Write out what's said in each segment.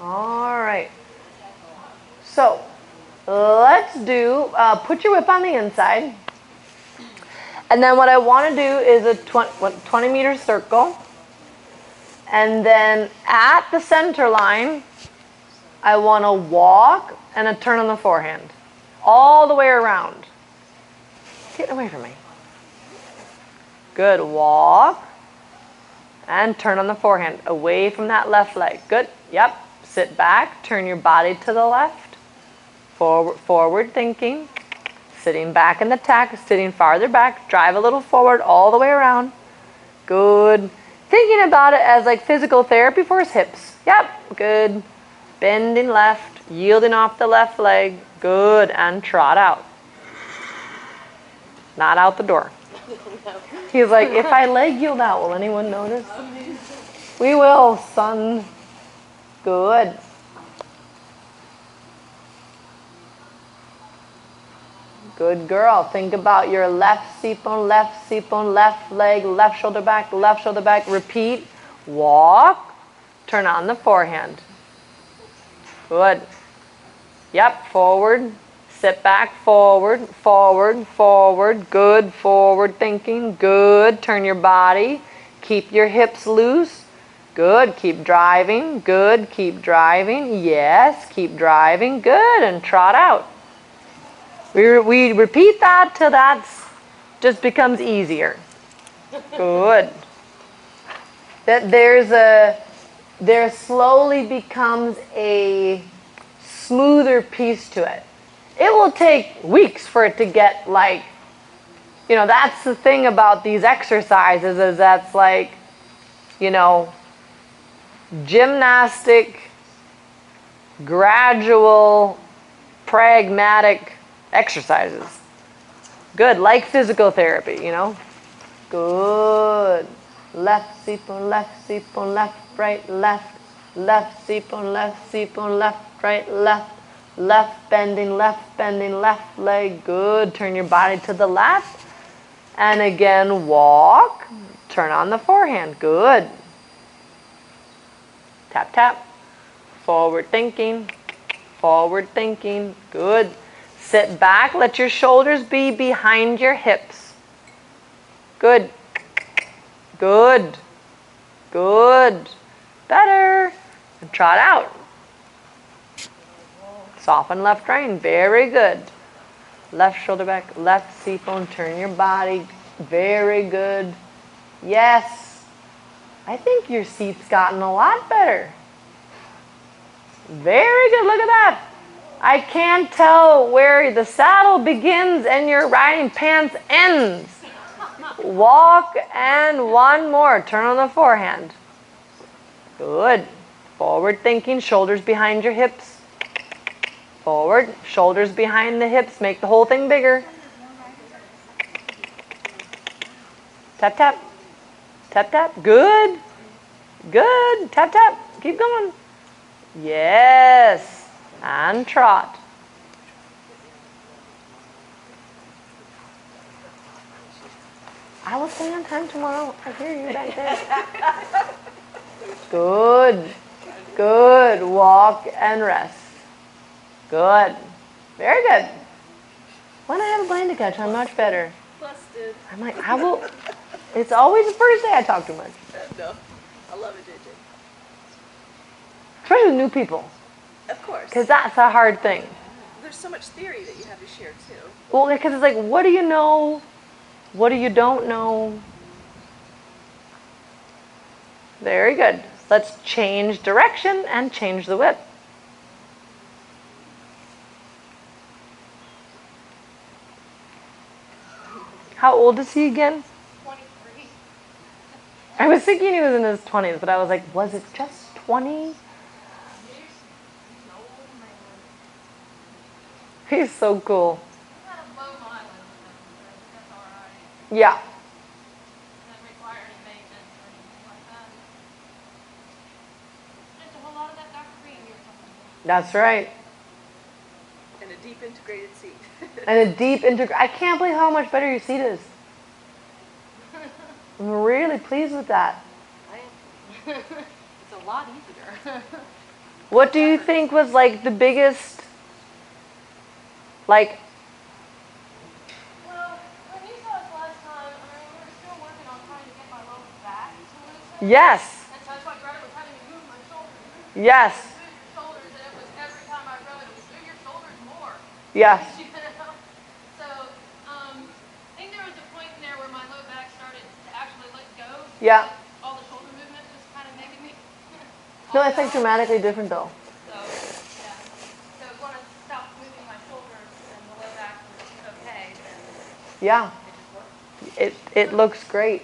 All right. So let's do, put your whip on the inside. And then what I want to do is a 20-meter circle. And then at the center line, I want to walk and a turn on the forehand. All the way around. Get away from me. Good. Walk and turn on the forehand. Away from that left leg. Good. Yep. Sit back. Turn your body to the left. Forward thinking. Sitting back in the tack. Sitting farther back. Drive a little forward all the way around. Good. Thinking about it as like physical therapy for his hips. Yep. Good. Bending left. Yielding off the left leg. Good. And trot out. Not out the door. He's like, if I leg yield out, will anyone notice? We will, son. Good. Good girl. Think about your left seat bone, left leg, left shoulder back, left shoulder back. Repeat. Walk. Turn on the forehand. Good. Yep, forward. Sit back, forward, forward, forward. Good, forward thinking. Good. Turn your body. Keep your hips loose. Good. Keep driving. Good. Keep driving. Yes. Keep driving. Good. And trot out. We repeat that till that just becomes easier. Good. That there slowly becomes a smoother piece to it. It will take weeks for it to get like, you know, that's the thing about these exercises is that's like, you know, gymnastic, gradual, pragmatic exercises. Good, like physical therapy, you know. Good. Left seat bone, left, right, left. Left seat bone, left, right, left. Left bending, left leg. Good. Turn your body to the left. And again, walk. Turn on the forehand. Good. Tap, tap. Forward thinking. Forward thinking. Good. Sit back. Let your shoulders be behind your hips. Good. Good. Good. Better. And trot out. Soften left rein. Very good. Left shoulder back, left seat bone. Turn your body. Very good. Yes. I think your seat's gotten a lot better. Very good. Look at that. I can't tell where the saddle begins and your riding pants ends. Walk and one more. Turn on the forehand. Good. Forward thinking. Shoulders behind your hips. Forward, shoulders behind the hips, make the whole thing bigger. Tap, tap. Tap, tap. Good. Good. Tap, tap. Keep going. Yes. And trot. I will stay on time tomorrow. I hear you back there. Good. Good. Walk and rest. Good. Very good. When I have a plane to catch, I'm much better. Busted. I'm like, I will. It's always the first day I talk too much. No. I love it, JJ. Especially with new people. Of course. Because that's a hard thing. There's so much theory that you have to share, too. Well, because it's like, what do you know? What do you don't know? Very good. Let's change direction and change the whip. How old is he again? 23. I was thinking he was in his 20s, but I was like, was it just 20? He's so cool. Kind of low mileage, that's all right. Yeah. Doesn't require any maintenance or anything like that. Just a whole lot of that Dr. Green you're talking about. That's right. And a deep integrated seat. And a deep I can't believe how much better your seat is. I'm really pleased with that. It's a lot easier. What do you think was like the biggest, like, Well, when you saw us last time, I mean, we were still working on trying to get my lower back to loosen. yes, And so that's why Greta was having me move my shoulders. yes, Move your shoulders, and it was every time I realized it was move your shoulders more. yes, You know? So, I think there was a point in there where my low back started to actually let go. yeah. All the shoulder movement was kind of making me. No, it's like dramatically different though. So, yeah. So when I stopped moving my shoulders and the low back was okay, then Yeah, it just worked. it looks great.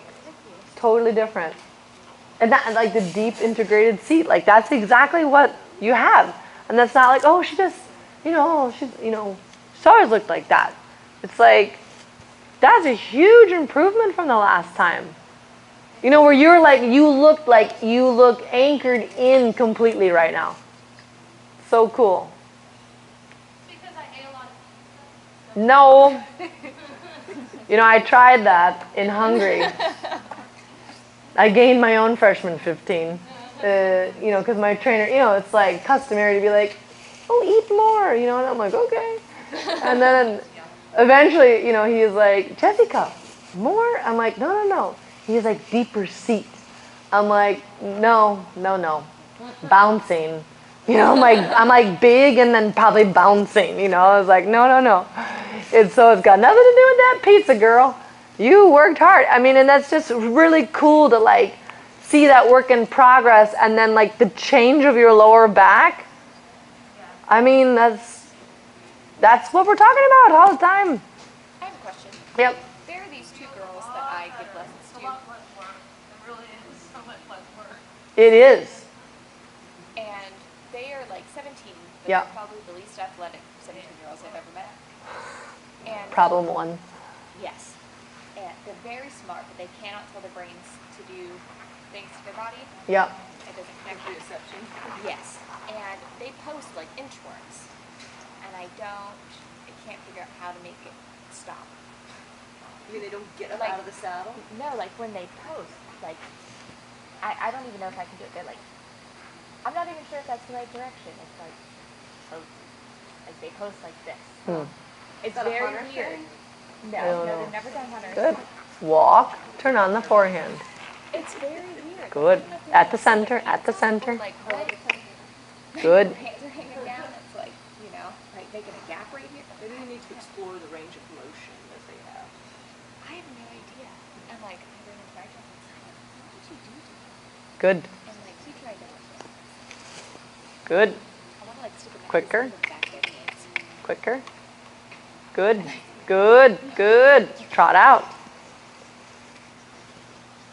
Totally different. And that, like the deep integrated seat, like that's exactly what you have. And that's not like, oh, she just, she's always looked like that. It's like, that's a huge improvement from the last time. You know, where you're like, you look anchored in completely right now. So cool. Because I ate a lot of pizza. No. I tried that in Hungary. I gained my own freshman 15. Because my trainer, it's like customary to be like, oh, eat more, and I'm like, okay. And then eventually, he's like, Jessica, more? I'm like, no. He's like, deeper seat. I'm like, no. Bouncing. I'm like big and then probably bouncing, I was like, no. It's got nothing to do with that pizza, girl. You worked hard. I mean, and that's just really cool to like see that work in progress and then like the change of your lower back. I mean, that's what we're talking about all the time. I have a question. Yep. There are these two girls that I give lessons It's a to, lot less work. It really is so much less work. It is. and they are like 17, but Yeah. they're probably the least athletic 17-year-olds I've ever met. And Problem one. yes, and they're very smart, but they cannot tell their brains to do things to their body. Yep. It doesn't connect. Proprioception. Yes, and they post like inchworms, and I can't figure out how to make it stop. You mean they don't get up Like- out of the saddle? No, like when they post, like I don't even know if I can do it. They're like, I'm not even sure if that's the right direction. It's like, like they post like this. It's that a very hunter weird. thing? No, I don't know. they've never done hunters. Good. Walk. Turn on the forehand. It's very weird. Good. At the center. At the center. Like right, Good. hands are hanging down. It's like like making a gap right here. Maybe they need to explore the range of motion that they have. I have no idea. I'm like, I bring it back to him. What did you do to him? Good. And like he tried to. Good. I want to like stick a knife Quicker. in the back of their hands. Quicker. Good. Good. Trot out.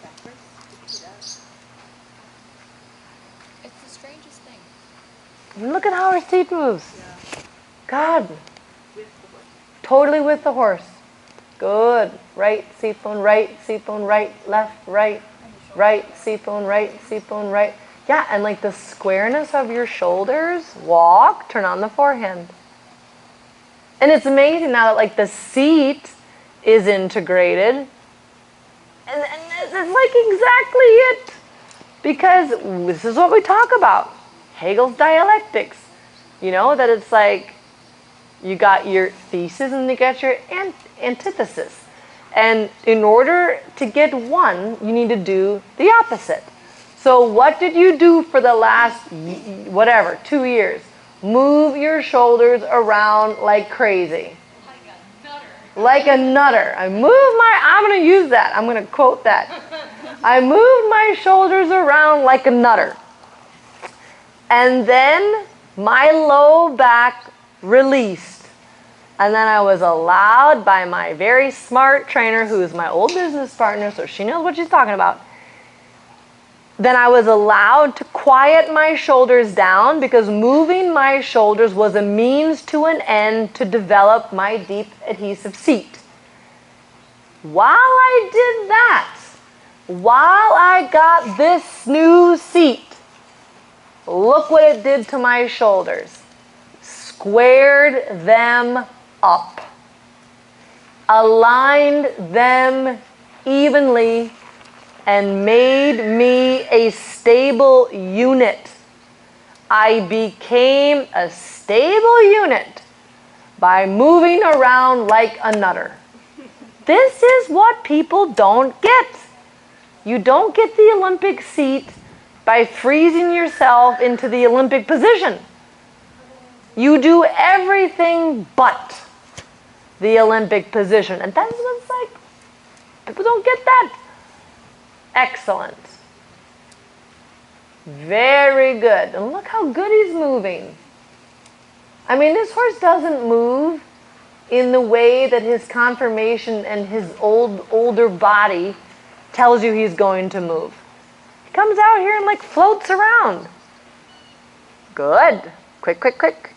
Backwards? Did you do that? It's the strangest thing. And look at how her seat moves. Yeah. God. With the horse. Totally with the horse. Good. Right, seat bone, right, seat bone, right, left, right, right, seat bone, right, seat bone, right. Yeah, and like the squareness of your shoulders. Walk, turn on the forehand. And it's amazing now that like the seat is integrated. And this is like exactly it. Because this is what we talk about. Hegel's dialectics. That it's like you got your thesis and you got your antithesis. And in order to get one, you need to do the opposite. So what did you do for the last, 2 years? Move your shoulders around like crazy. Like a nutter. Like a nutter. I'm going to use that. I'm going to quote that. I moved my shoulders around like a nutter. And then my low back released. And then I was allowed by my very smart trainer, who is my old business partner, so she knows what she's talking about. Then I was allowed to quiet my shoulders down because moving my shoulders was a means to an end to develop my deep adhesive seat. While I did that, while I got this new seat, look what it did to my shoulders. Squared them up. Aligned them evenly and made me a stable unit. I became a stable unit by moving around like a nutter. This is what people don't get. You don't get the Olympic seat by freezing yourself into the Olympic position. You do everything but the Olympic position. And that's what it's like. People don't get that. Excellent. Very good. And look how good he's moving. I mean, this horse doesn't move in the way that his conformation and his older body tells you he's going to move. He comes out here and like floats around. Good. Quick, quick, quick.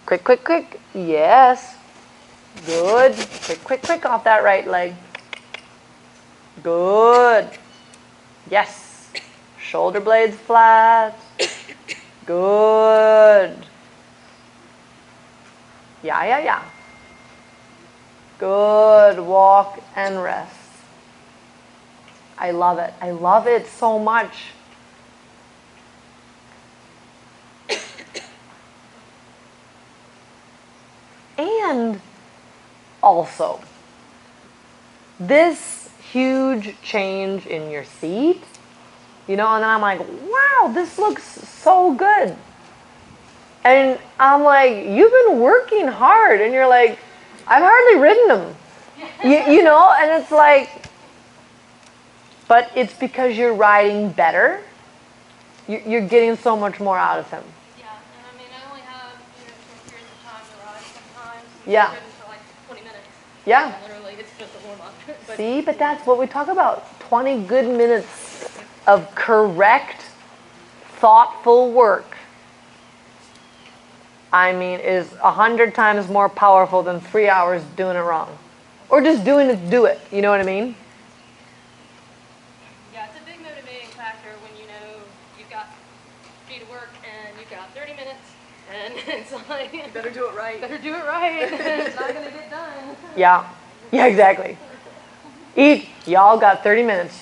Quick, quick, quick. Yes. Good. Quick, quick, quick off that right leg. Good. Yes. Shoulder blades flat. Good. Yeah, yeah, yeah. Good. Walk and rest. I love it. I love it so much. And also, this huge change in your seat, you know, and then I'm like, wow, this looks so good. And I'm like, you've been working hard. And you're like, I've hardly ridden him. You know, and it's like, but it's because you're riding better. You're getting so much more out of him. Yeah, and I mean, I only have, short periods of time to ride sometimes. Yeah. I've ridden for like 20 minutes. Yeah. And literally, it's just a warm-up. See, but that's what we talk about. 20 good minutes of correct, thoughtful work. I mean, is 100 times more powerful than 3 hours doing it wrong. Or just doing it to do it. You know what I mean? Yeah, it's a big motivating factor when you know you've got to work and you've got 30 minutes. And it's like, You better do it right. better do it right. It's not going to get done. Yeah. Yeah, exactly. Y'all got 30 minutes.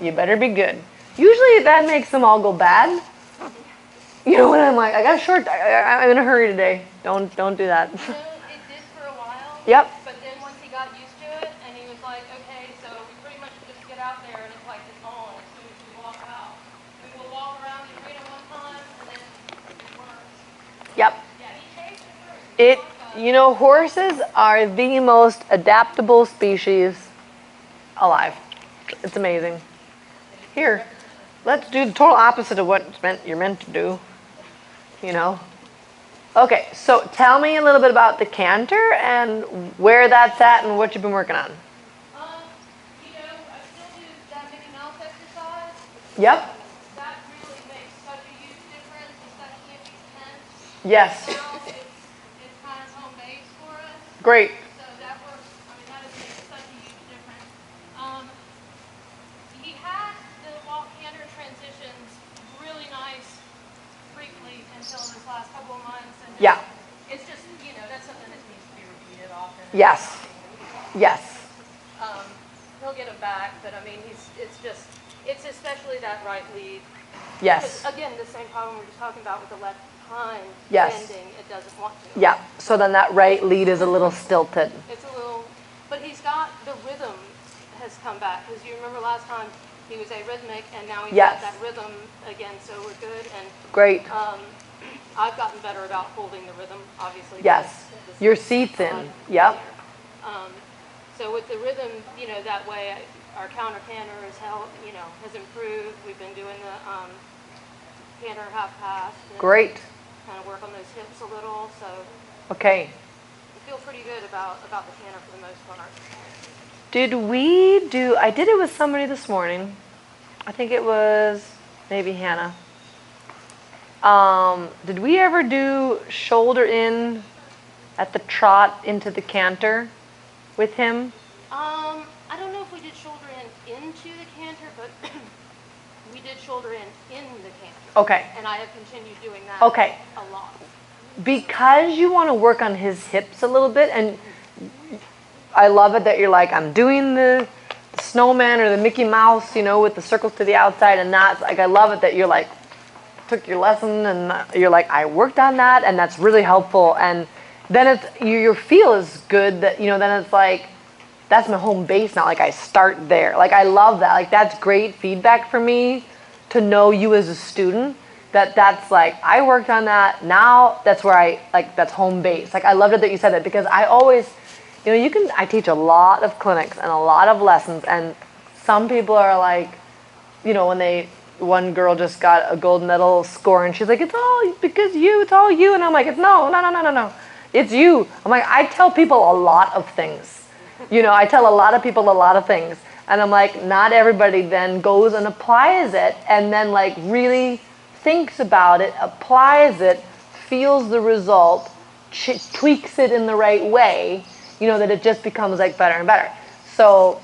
You better be good. Usually that makes them all go bad. You know, when I'm like, I got short, I'm in a hurry today. Don't do that. You know, it did for a while. Yep. But then once he got used to it, and he was like, okay, so we pretty much just get out there, and it's like it's on as soon as we walk out. We will walk around the arena one time, and then it works. Yep. Yeah, he changed it first. You know, horses are the most adaptable species alive. It's amazing. Here, let's do the total opposite of what you're meant to do. You know? Okay, so tell me a little bit about the canter and where that's at and what you've been working on. I still do that Mickey Mouse exercise. Yep. That really makes such a huge difference, especially if he's tense. Yes. Now it's kind of home base for us. Great. So that works. I mean, that has made such a huge difference. He had the walk canter transitions really nice briefly until this last couple of months. And Yeah. it's just, that's something that needs to be repeated often. Yes. Yes. He'll get him back, but I mean, it's especially that right lead. Yes. Because, again, the same problem we were just talking about with the left hind Yes. bending, it doesn't want to. Yeah. So then that right lead is a little stilted. It's a little, but he's got the rhythm has come back. Because you remember last time he was arrhythmic, and now he's Yes. got that rhythm again, so we're good. And Great. I've gotten better about holding the rhythm, obviously. Yes. because Your seat's in. Yep. So with the rhythm, that way our counter canter has improved. We've been doing the canter half pass. Great. Kind of work on those hips a little, so Okay. I feel pretty good about the canter for the most part. I did it with somebody this morning. I think it was maybe Hannah. Did we ever do shoulder in at the trot into the canter with him? I don't know if we did shoulder in into the canter, but we did shoulder in the canter. Okay. And I have continued doing that Okay. a lot. Because you want to work on his hips a little bit, and I love it that you're like, I'm doing the snowman or the Mickey Mouse, with the circles to the outside, and not like, I love it that you're like took your lesson and you're like, I worked on that and that's really helpful. And then it's, your feel is good that, you know, then it's like, that's my home base now. Like I start there. Like I love that. Like that's great feedback for me to know you as a student, that's like, I worked on that. Now that's where that's home base. Like I loved it that you said that, because I always, you know, I teach a lot of clinics and a lot of lessons, and some people are like, you know, one girl just got a gold medal score and she's like, it's all because you, it's all you. And I'm like, no. It's you. I'm like, I tell people a lot of things. You know, I tell a lot of people a lot of things. And I'm like, not everybody then goes and applies it and then like really thinks about it, applies it, feels the result, tweaks it in the right way, you know, that it just becomes like better and better. So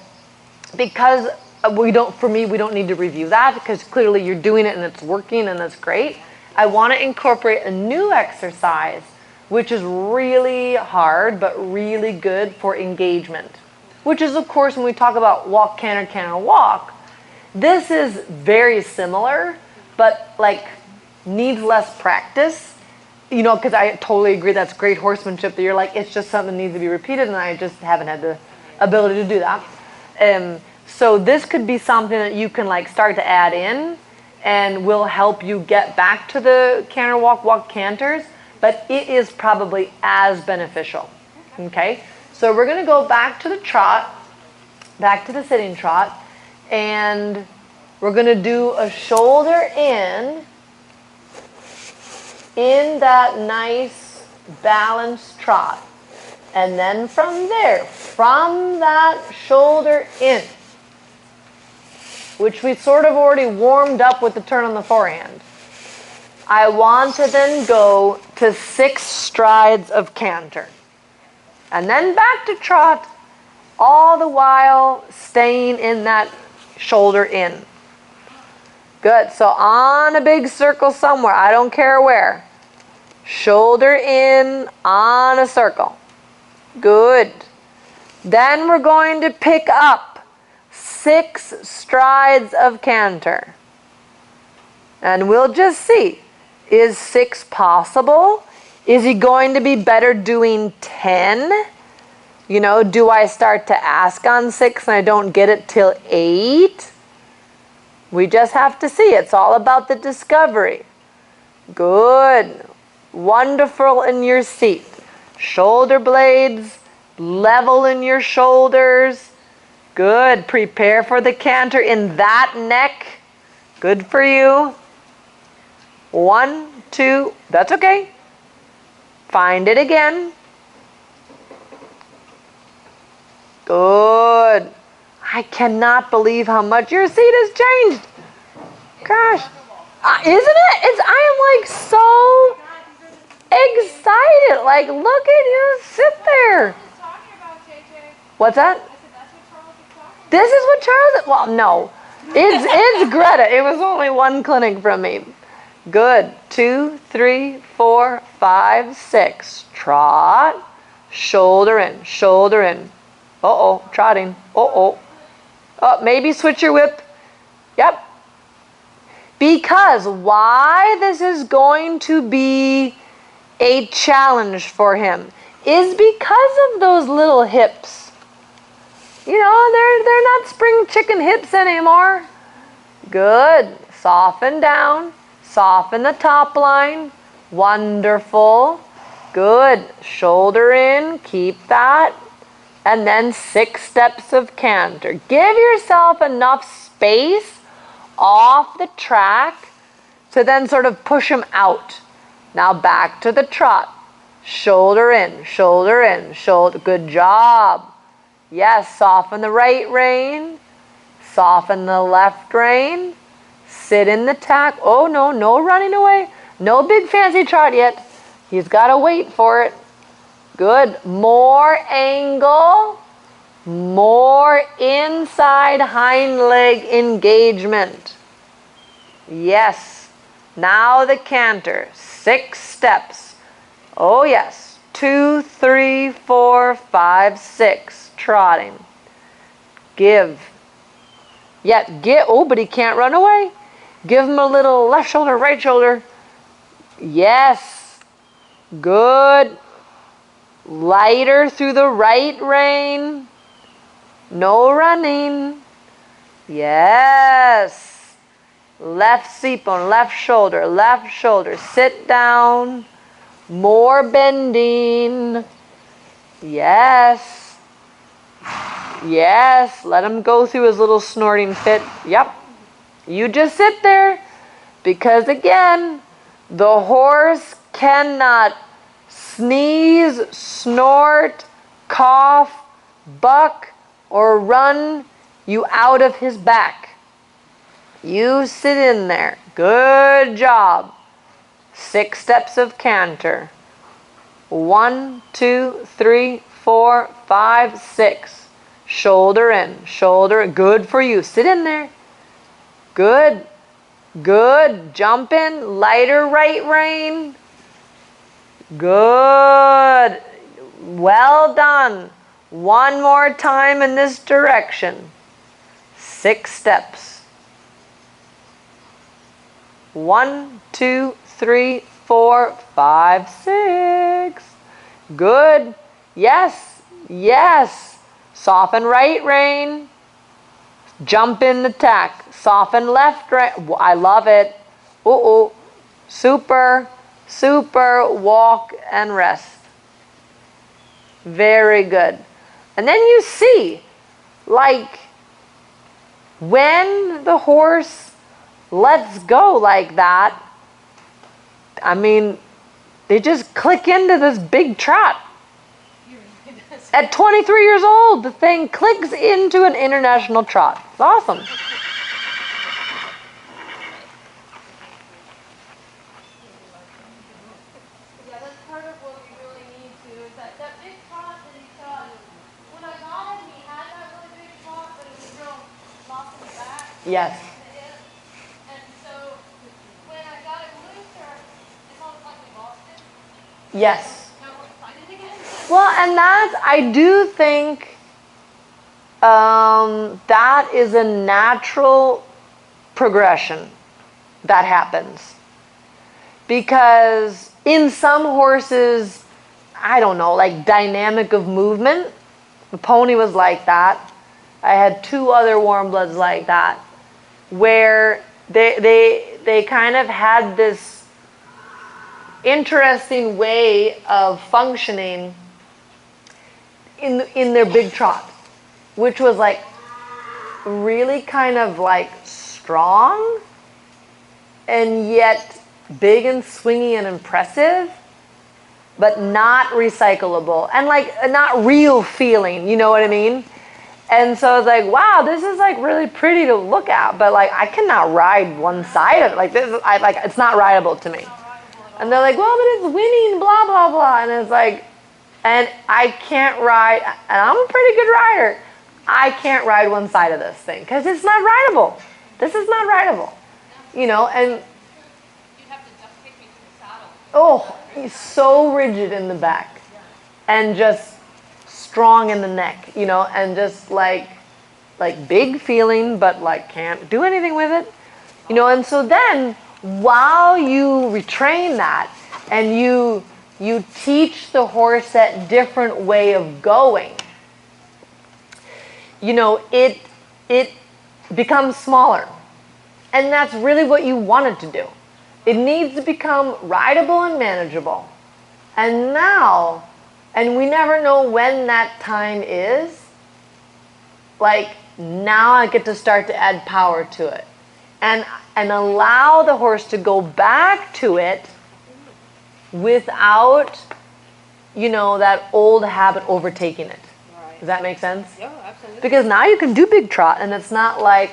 because we don't need to review that, because clearly you're doing it and it's working and that's great. I want to incorporate a new exercise, which is really hard, but really good for engagement. Which is, of course, when we talk about walk, canter, walk, this is very similar, but like needs less practice. You know, because I totally agree that's great horsemanship, that you're like, it's just something that needs to be repeated, and I just haven't had the ability to do that. So this could be something that you can like start to add in and will help you get back to the canter walk canters, but it is probably as beneficial. Okay? So we're going to go back to the trot, back to the sitting trot, and we're going to do a shoulder in that nice balanced trot. And then from there, from that shoulder in, which we sort of already warmed up with the turn on the forehand, I want to then go to 6 strides of canter. And then back to trot, all the while staying in that shoulder in. Good. So on a big circle somewhere, I don't care where. Shoulder in on a circle. Good. Then we're going to pick up 6 strides of canter. And we'll just see. Is 6 possible? Is he going to be better doing 10? You know, do I start to ask on 6 and I don't get it till 8? We just have to see. It's all about the discovery. Good. Wonderful in your seat. Shoulder blades level in your shoulders. Good. Prepare for the canter in that neck. Good for you. 1, 2. That's okay. Find it again. Good. I cannot believe how much your seat has changed. Gosh. Isn't it? I am like so excited. Like, look at you sit there. What's that? This is what Charles is. Well, no. It's Greta. It was only one clinic from me. Good. 2, 3, 4, 5, 6. Trot. Shoulder in. Shoulder in. Uh-oh. Trotting. Uh-oh. Oh, maybe switch your whip. Yep. Because why this is going to be a challenge for him is because of those little hips. You know, they're not spring chicken hips anymore. Good. Soften down. Soften the top line. Wonderful. Good. Shoulder in. Keep that. And then 6 steps of canter. Give yourself enough space off the track to then sort of push them out. Now back to the trot. Shoulder in, shoulder in, shoulder. Good job. Yes, soften the right rein. Soften the left rein. Sit in the tack. Oh, no running away. No big fancy trot yet. He's got to wait for it. Good. More angle. More inside hind leg engagement. Yes. Now the canter. 6 steps. Oh, yes. 2, 3, 4, 5, 6. Trotting. Give. Yet, get. Oh, but he can't run away. Give him a little left shoulder, right shoulder. Yes. Good. Lighter through the right rein. No running. Yes. Left seat bone, left shoulder, left shoulder. Sit down. More bending. Yes. Yes. Let him go through his little snorting fit. Yep. You just sit there, because again, the horse cannot sneeze, snort, cough, buck, or run you out of his back. You sit in there. Good job. 6 steps of canter. 1, 2, 3, 4, 5, 6. Shoulder in, shoulder. Good for you. Sit in there. Good. Good. Jump in. Lighter right rein. Good. Well done. One more time in this direction. 6 steps. 1, 2, 3, 4, 5, 6. Good. Yes. Yes. Soften right rein. Jump in attack. Soften left rein. I love it. Uh-oh. Super. Super. Walk and rest. Very good. And then you see, like, when the horse lets go like that, I mean, they just click into this big trot. At 23 years old, the thing clicks into an international trot. It's awesome. Yeah, that's part of what we really need to, is that big trot that he got, when I got him, he had that really big trot, but it was real lost in the back. Yes. And so, when I got him looser, it's almost like we lost it. Yes. Now we're fighting again. Well, and that, I do think that is a natural progression that happens. Because in some horses, I don't know, like dynamic of movement, the pony was like that. I had 2 other warm bloods like that, where they kind of had this interesting way of functioning in their big trot, which was like really kind of like strong and yet big and swingy and impressive, but not recyclable and like not real feeling, you know what I mean? And so it's like, wow, this is like really pretty to look at, but like I cannot ride one side of it. Like this is, it's not rideable to me. And they're like, well, but it's winning, blah, blah, blah. And it's like, and I can't ride, and I'm a pretty good rider. I can't ride one side of this thing because it's not rideable. This is not rideable. You know, and You'd have to duct tape me to the saddle. oh, he's so rigid in the back and just strong in the neck, you know, and just like big feeling, but like can't do anything with it, you know. And so then while you retrain that and you teach the horse that different way of going, you know, it becomes smaller. And that's really what you want it to do. It needs to become rideable and manageable. And now, and we never know when that time is, like now I get to start to add power to it. And allow the horse to go back to it without, you know, that old habit overtaking it. Right. Does that make sense? Yeah, absolutely. Because now you can do big trot and it's not like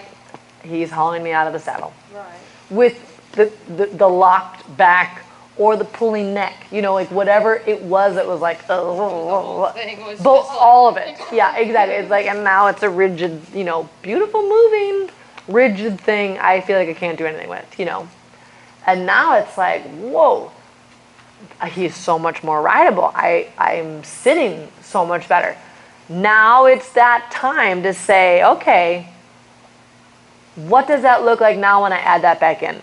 he's hauling me out of the saddle. Right. With the locked back or the pulling neck, you know, like whatever it was like, thing was both, just like- all of it. Yeah, exactly. It's like, and now it's a rigid, you know, beautiful moving, rigid thing I feel like I can't do anything with, you know. And now it's like, whoa, he's so much more rideable. I'm sitting so much better. Now it's that time to say, okay, What does that look like now when I add that back in?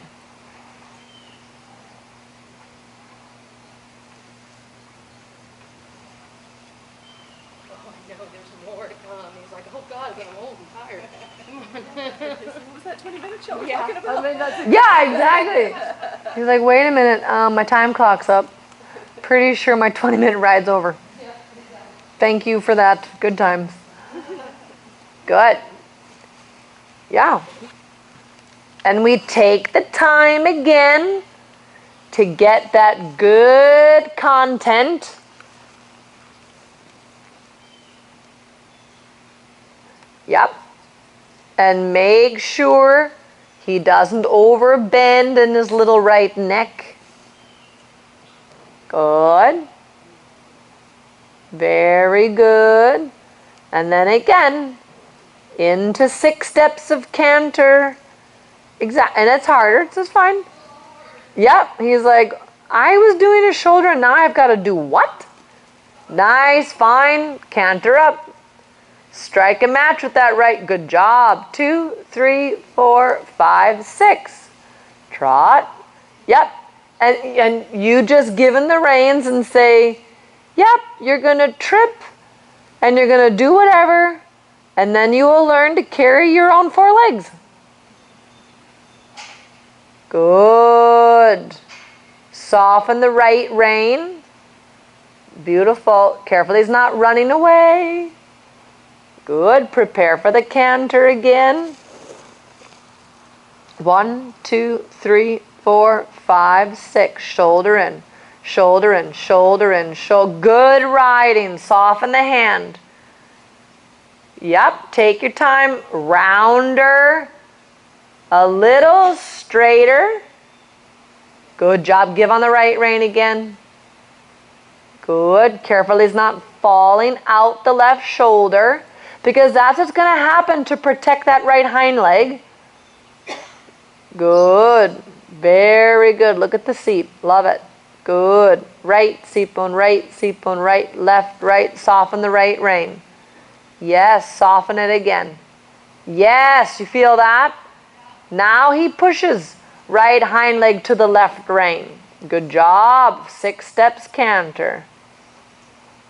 Oh, I know, there's more to come. He's like, oh God, but I'm old and tired. Come on. What was that 20-minute show we're Yeah. talking about? I mean, that's Yeah, exactly. He's like, wait a minute, my time clock's up. Pretty sure my 20-minute ride's over. Yeah, exactly. Thank you for that. Good times. Good. Yeah. And we take the time again to get that good content. Yep. And make sure he doesn't overbend in his little right neck. Good. Very good. And then again, into 6 steps of canter. Exactly. And it's harder. It's just fine. Yep. He's like, I was doing a shoulder and now I've got to do what? Nice. Fine. Canter up. Strike a match with that right. Good job. 2, 3, 4, 5, 6. Trot. Yep. And you just give him the reins and say, yep, you're going to trip and you're going to do whatever. And then you will learn to carry your own 4 legs. Good. Soften the right rein. Beautiful. Careful he's not running away. Good. Prepare for the canter again. 1, 2, 3, 4, 5, 6. Shoulder in. Shoulder in. Shoulder in. Good riding. Soften the hand. Yep. Take your time. Rounder. A little straighter. Good job. Give on the right rein again. Good. Careful he's not falling out the left shoulder, because that's what's going to happen to protect that right hind leg. Good. Very good. Look at the seat. Love it. Good. Right seat bone, right seat bone, right, left, right. Soften the right rein. Yes. Soften it again. Yes. You feel that? Now he pushes right hind leg to the left rein. Good job. 6 steps canter.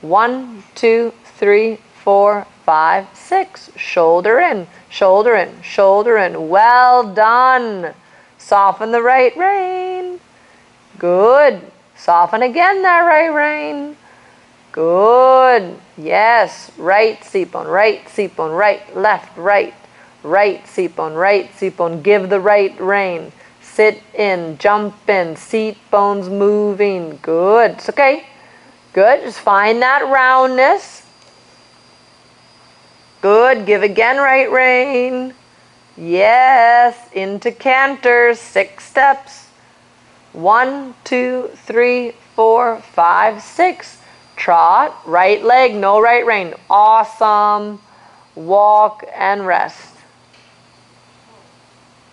1, 2, 3, 4, 5, 6. Shoulder in, shoulder in, shoulder in. Well done. Soften the right rein. Good. Soften again that right rein. Good. Yes. Right seat bone, right seat bone, right, left, right. Right seat bone, right seat bone. Give the right rein. Sit in, jump in, seat bones moving. Good. It's okay. Good. Just find that roundness. Good. Give again right rein. Yes. Into canters. 6 steps. 1, 2, 3, 4, 5, 6. Trot. Right leg. No right rein. Awesome. Walk and rest.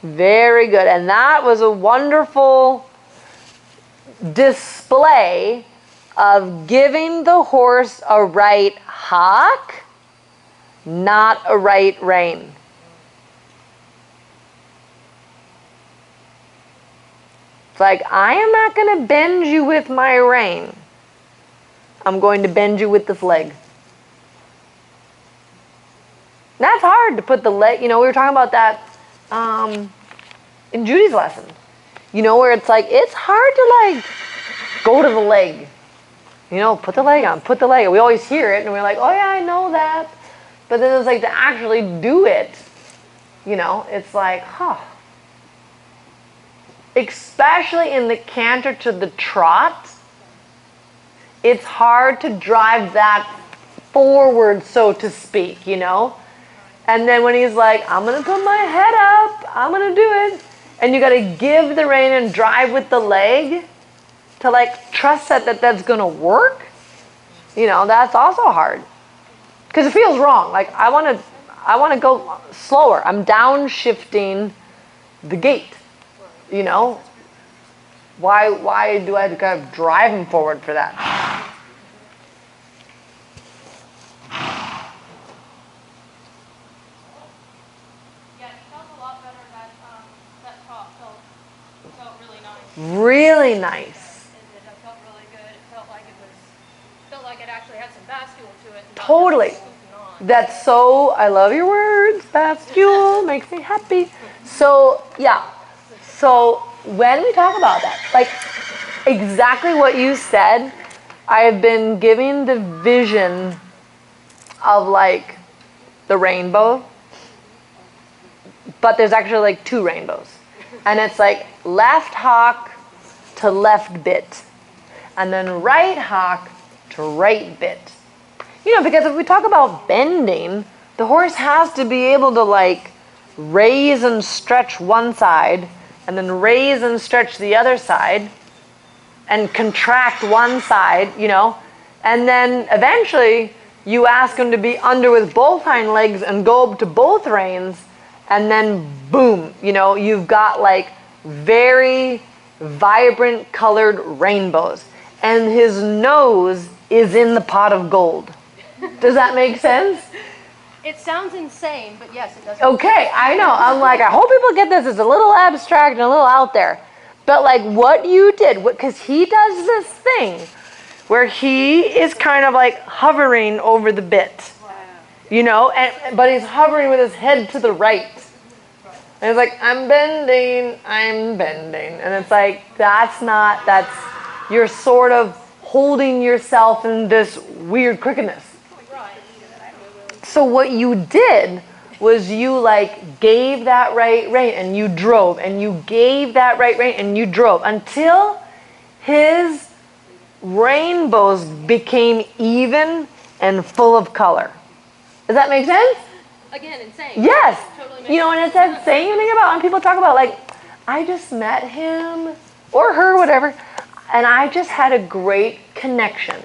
Very good. And that was a wonderful display of giving the horse a right hock, not a right rein. It's like, I am not going to bend you with my rein. I'm going to bend you with this leg. That's hard to put the leg, we were talking about that in Judy's lesson. Where it's like, it's hard to go to the leg. Put the leg on, put the leg on. We always hear it and we're like, oh yeah, I know that. But then it's like to actually do it, it's like, especially in the canter to the trot, it's hard to drive that forward, so to speak, And then when he's like, I'm going to put my head up, I'm going to do it. And you got to give the rein and drive with the leg to trust that that's going to work. That's also hard. Because it feels wrong. I want to go slower. I'm downshifting the gait. Why do I have to kind of drive him forward for that? Yeah, he felt a lot better really nice. It felt really good. It felt like it actually had some vascule to it. And not Totally. just scooping on. That's so, I love your words, vascule, makes me happy. So, yeah. So, when we talk about that, like exactly what you said, I've been giving the vision of like the rainbow, but there's actually like two rainbows. And it's like left hock to left bit, and then right hock to right bit. You know, because if we talk about bending, the horse has to be able to like raise and stretch one side, and then raise and stretch the other side, and contract one side, you know, and then eventually you ask him to be under with both hind legs and go up to both reins, and then boom, you know, you've got like very vibrant colored rainbows. And his nose is in the pot of gold. Does that make sense? It sounds insane, but yes, it does. Okay, I know. I'm like, I hope people get this. It's a little abstract and a little out there. But like what you did, because he does this thing where he is kind of like hovering over the bit, you know, but he's hovering with his head to the right. And it's like, I'm bending. And it's like, you're sort of holding yourself in this weird crookedness. So what you did was you like gave that right rein and you drove, and you gave that right rein and you drove until his rainbows became even and full of color. Does that make sense? Again, insane. Yes. Totally makes You know, and it's that same thing about when people talk about like, I just met him or her, whatever, and I just had a great connection.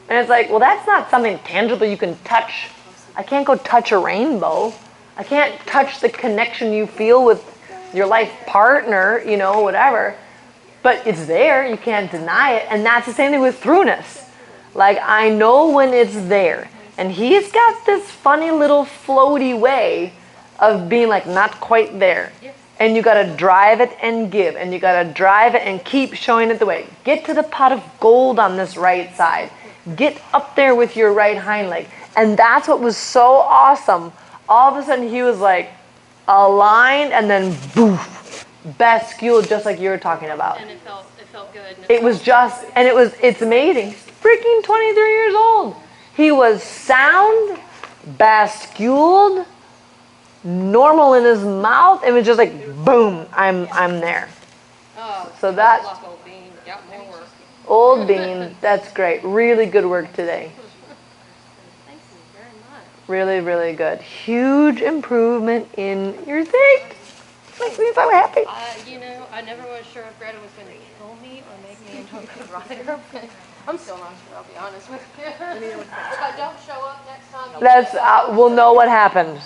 And it's like, well, that's not something tangible you can touch. I can't go touch a rainbow. I can't touch the connection you feel with your life partner, you know, whatever. But it's there. You can't deny it. And that's the same thing with throughness. Like, I know when it's there. And he's got this funny little floaty way of being like not quite there. And you got to drive it and give. And you got to drive it and keep showing it the way. Get to the pot of gold on this right side. Get up there with your right hind leg. And that's what was so awesome. All of a sudden he was like aligned and then boof, bascule, just like you were talking about. And it felt good. And It's amazing. He's freaking 23 years old. He was sound, basculed, normal in his mouth. It was just like, boom, I'm there. Oh, So that's luck, old bean. Got more work. Old Bean. That's great. Really good work today. Thank you very much. Really, really good. Huge improvement in your seat. Makes me so happy. You know, I never was sure if Greta was going to kill me or make me into a good rider, but I'm still not sure, I'll be honest with you. If I don't show up next time, We'll know what happened.